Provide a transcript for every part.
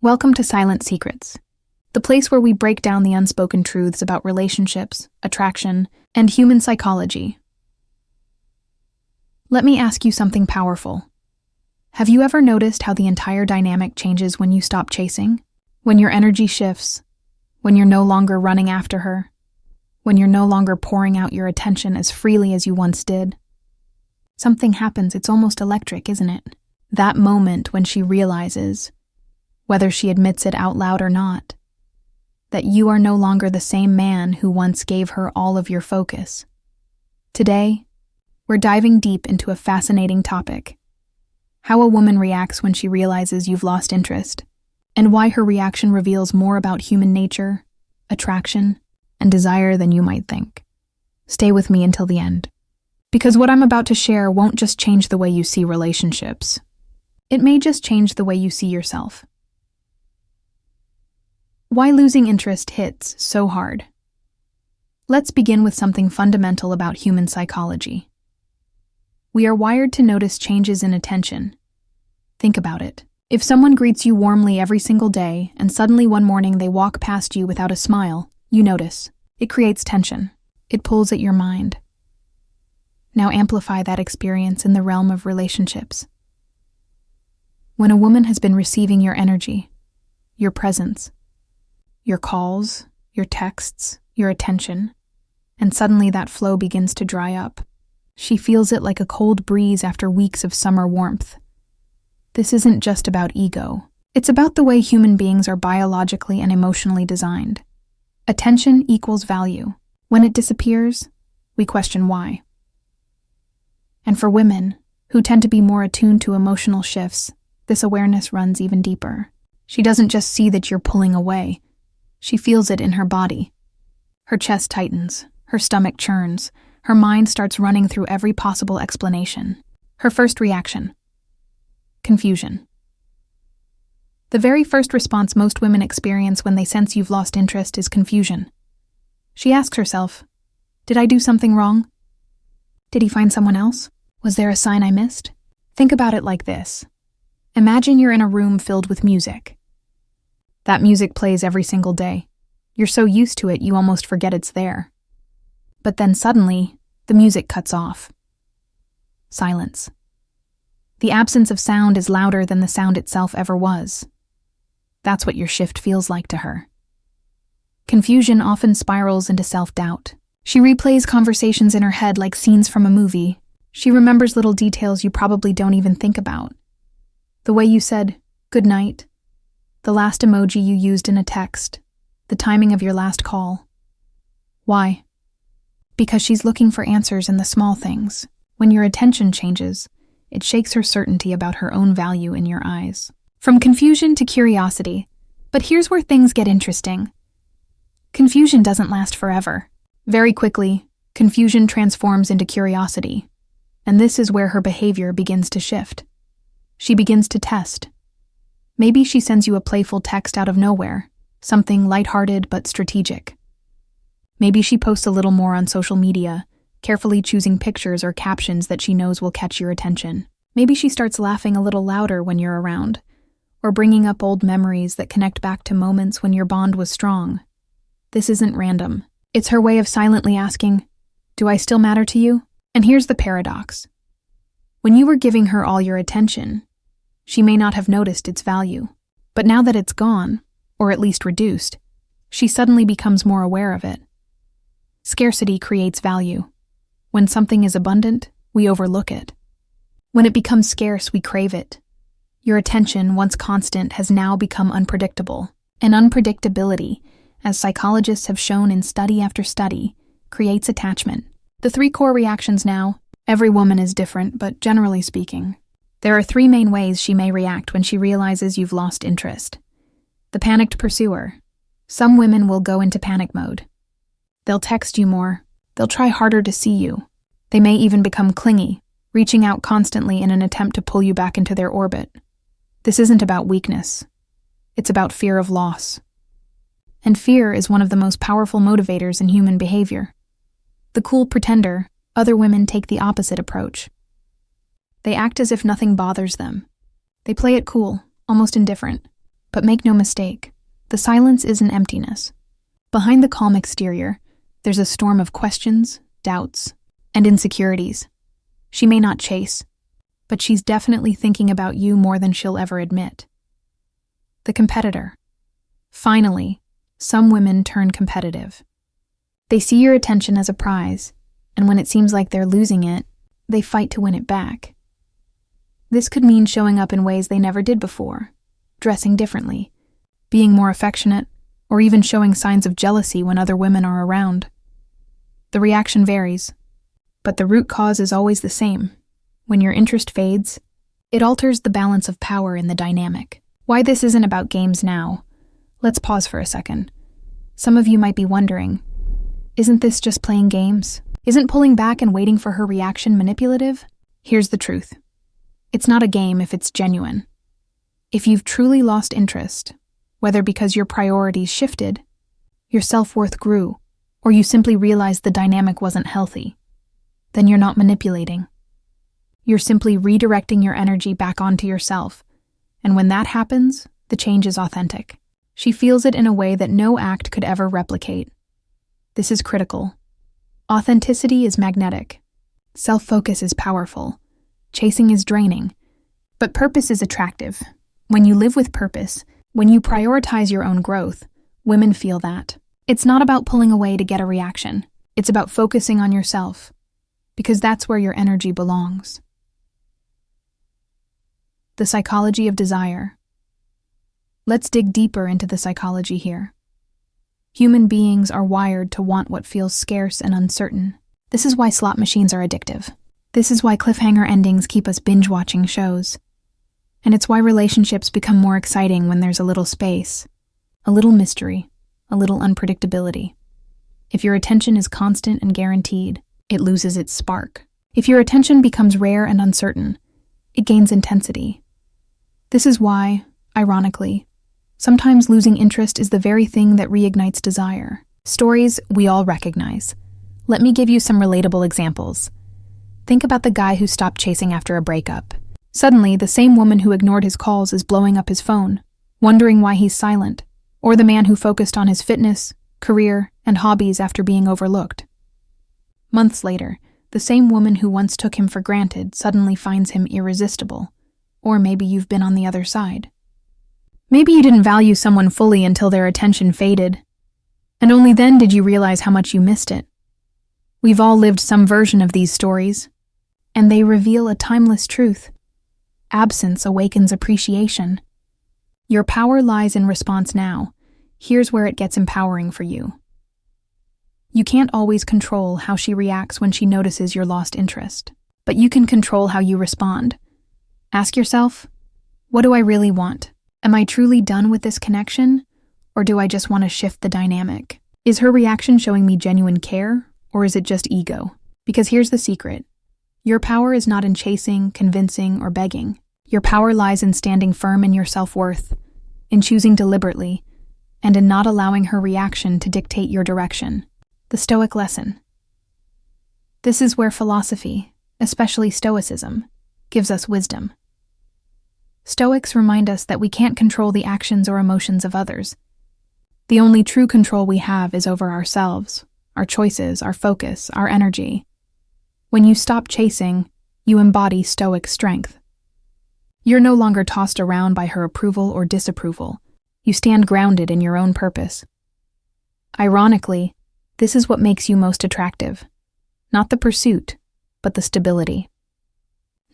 Welcome to Silent Secrets, the place where we break down the unspoken truths about relationships, attraction, and human psychology. Let me ask you something powerful. Have you ever noticed how the entire dynamic changes when you stop chasing? When your energy shifts? When you're no longer running after her? When you're no longer pouring out your attention as freely as you once did? Something happens, it's almost electric, isn't it? That moment when she realizes, whether she admits it out loud or not, that you are no longer the same man who once gave her all of your focus. Today, we're diving deep into a fascinating topic: how a woman reacts when she realizes you've lost interest, and why her reaction reveals more about human nature, attraction, and desire than you might think. Stay with me until the end, because what I'm about to share won't just change the way you see relationships. It may just change the way you see yourself. Why losing interest hits so hard. Let's begin with something fundamental about human psychology. We are wired to notice changes in attention. Think about it. If someone greets you warmly every single day, and suddenly one morning they walk past you without a smile, you notice. It creates tension. It pulls at your mind. Now amplify that experience in the realm of relationships. When a woman has been receiving your energy, your presence, your calls, your texts, your attention, and suddenly that flow begins to dry up. She feels it like a cold breeze after weeks of summer warmth. This isn't just about ego. It's about the way human beings are biologically and emotionally designed. Attention equals value. When it disappears, we question why. And for women, who tend to be more attuned to emotional shifts, this awareness runs even deeper. She doesn't just see that you're pulling away. She feels it in her body. Her chest tightens, her stomach churns, her mind starts running through every possible explanation. Her first reaction: confusion. The very first response most women experience when they sense you've lost interest is confusion. She asks herself, did I do something wrong? Did he find someone else? Was there a sign I missed? Think about it like this. Imagine you're in a room filled with music. That music plays every single day. You're so used to it you almost forget it's there. But then suddenly, the music cuts off. Silence. The absence of sound is louder than the sound itself ever was. That's what your shift feels like to her. Confusion often spirals into self-doubt. She replays conversations in her head like scenes from a movie. She remembers little details you probably don't even think about. The way you said, "good night," the last emoji you used in a text, the timing of your last call. Why? Because she's looking for answers in the small things. When your attention changes, it shakes her certainty about her own value in your eyes. From confusion to curiosity. But here's where things get interesting. Confusion doesn't last forever. Very quickly, confusion transforms into curiosity. And this is where her behavior begins to shift. She begins to test. Maybe she sends you a playful text out of nowhere, something lighthearted but strategic. Maybe she posts a little more on social media, carefully choosing pictures or captions that she knows will catch your attention. Maybe she starts laughing a little louder when you're around, or bringing up old memories that connect back to moments when your bond was strong. This isn't random. It's her way of silently asking, do I still matter to you? And here's the paradox. When you were giving her all your attention, she may not have noticed its value. But now that it's gone, or at least reduced, she suddenly becomes more aware of it. Scarcity creates value. When something is abundant, we overlook it. When it becomes scarce, we crave it. Your attention, once constant, has now become unpredictable. And unpredictability, as psychologists have shown in study after study, creates attachment. The three core reactions now. Every woman is different, but generally speaking, there are three main ways she may react when she realizes you've lost interest. The panicked pursuer. Some women will go into panic mode. They'll text you more. They'll try harder to see you. They may even become clingy, reaching out constantly in an attempt to pull you back into their orbit. This isn't about weakness. It's about fear of loss. And fear is one of the most powerful motivators in human behavior. The cool pretender, other women take the opposite approach. They act as if nothing bothers them. They play it cool, almost indifferent. But make no mistake, the silence isn't emptiness. Behind the calm exterior, there's a storm of questions, doubts, and insecurities. She may not chase, but she's definitely thinking about you more than she'll ever admit. The competitor. Finally, some women turn competitive. They see your attention as a prize, and when it seems like they're losing it, they fight to win it back. This could mean showing up in ways they never did before, dressing differently, being more affectionate, or even showing signs of jealousy when other women are around. The reaction varies, but the root cause is always the same. When your interest fades, it alters the balance of power in the dynamic. Why this isn't about games now? Let's pause for a second. Some of you might be wondering, isn't this just playing games? Isn't pulling back and waiting for her reaction manipulative? Here's the truth. It's not a game if it's genuine. If you've truly lost interest, whether because your priorities shifted, your self-worth grew, or you simply realized the dynamic wasn't healthy, then you're not manipulating. You're simply redirecting your energy back onto yourself, and when that happens, the change is authentic. She feels it in a way that no act could ever replicate. This is critical. Authenticity is magnetic. Self-focus is powerful. Chasing is draining. But purpose is attractive. When you live with purpose, when you prioritize your own growth, women feel that. It's not about pulling away to get a reaction. It's about focusing on yourself, because that's where your energy belongs. The psychology of desire. Let's dig deeper into the psychology here. Human beings are wired to want what feels scarce and uncertain. This is why slot machines are addictive. This is why cliffhanger endings keep us binge-watching shows. And it's why relationships become more exciting when there's a little space, a little mystery, a little unpredictability. If your attention is constant and guaranteed, it loses its spark. If your attention becomes rare and uncertain, it gains intensity. This is why, ironically, sometimes losing interest is the very thing that reignites desire. Stories we all recognize. Let me give you some relatable examples. Think about the guy who stopped chasing after a breakup. Suddenly, the same woman who ignored his calls is blowing up his phone, wondering why he's silent, or the man who focused on his fitness, career, and hobbies after being overlooked. Months later, the same woman who once took him for granted suddenly finds him irresistible. Or maybe you've been on the other side. Maybe you didn't value someone fully until their attention faded, and only then did you realize how much you missed it. We've all lived some version of these stories, and they reveal a timeless truth. Absence awakens appreciation. Your power lies in response now. Here's where it gets empowering for you. You can't always control how she reacts when she notices your lost interest, but you can control how you respond. Ask yourself, what do I really want? Am I truly done with this connection, or do I just want to shift the dynamic? Is her reaction showing me genuine care, or is it just ego? Because here's the secret. Your power is not in chasing, convincing, or begging. Your power lies in standing firm in your self-worth, in choosing deliberately, and in not allowing her reaction to dictate your direction. The Stoic lesson. This is where philosophy, especially Stoicism, gives us wisdom. Stoics remind us that we can't control the actions or emotions of others. The only true control we have is over ourselves, our choices, our focus, our energy. When you stop chasing, you embody Stoic strength. You're no longer tossed around by her approval or disapproval. You stand grounded in your own purpose. Ironically, this is what makes you most attractive. Not the pursuit, but the stability.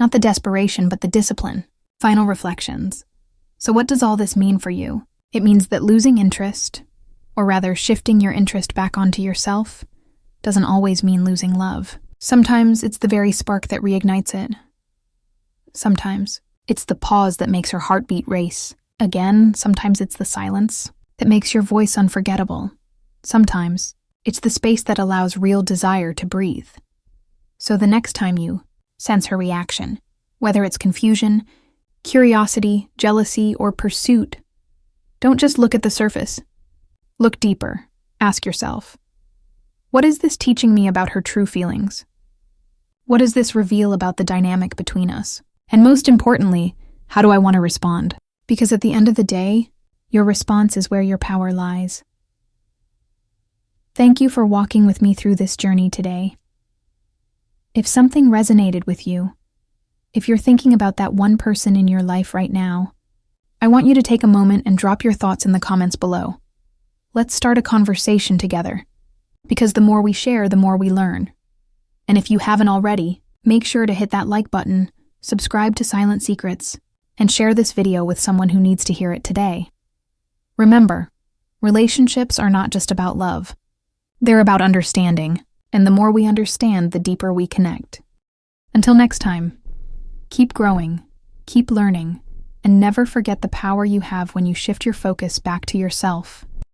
Not the desperation, but the discipline. Final reflections. So what does all this mean for you? It means that losing interest, or rather shifting your interest back onto yourself, doesn't always mean losing love. Sometimes it's the very spark that reignites it. Sometimes it's the pause that makes her heartbeat race. Again, sometimes it's the silence that makes your voice unforgettable. Sometimes it's the space that allows real desire to breathe. So the next time you sense her reaction, whether it's confusion, curiosity, jealousy, or pursuit, don't just look at the surface. Look deeper. Ask yourself, what is this teaching me about her true feelings? What does this reveal about the dynamic between us? And most importantly, how do I want to respond? Because at the end of the day, Your response is where your power lies. Thank you for walking with me through this journey today. If something resonated with you, if you're thinking about that one person in your life right now, I want you to take a moment and drop your thoughts in the comments below. Let's start a conversation together, because the more we share, the more we learn. And if you haven't already, make sure to hit that like button, subscribe to Silent Secrets, and share this video with someone who needs to hear it today. Remember, relationships are not just about love. They're about understanding, and the more we understand, the deeper we connect. Until next time, keep growing, keep learning, and never forget the power you have when you shift your focus back to yourself.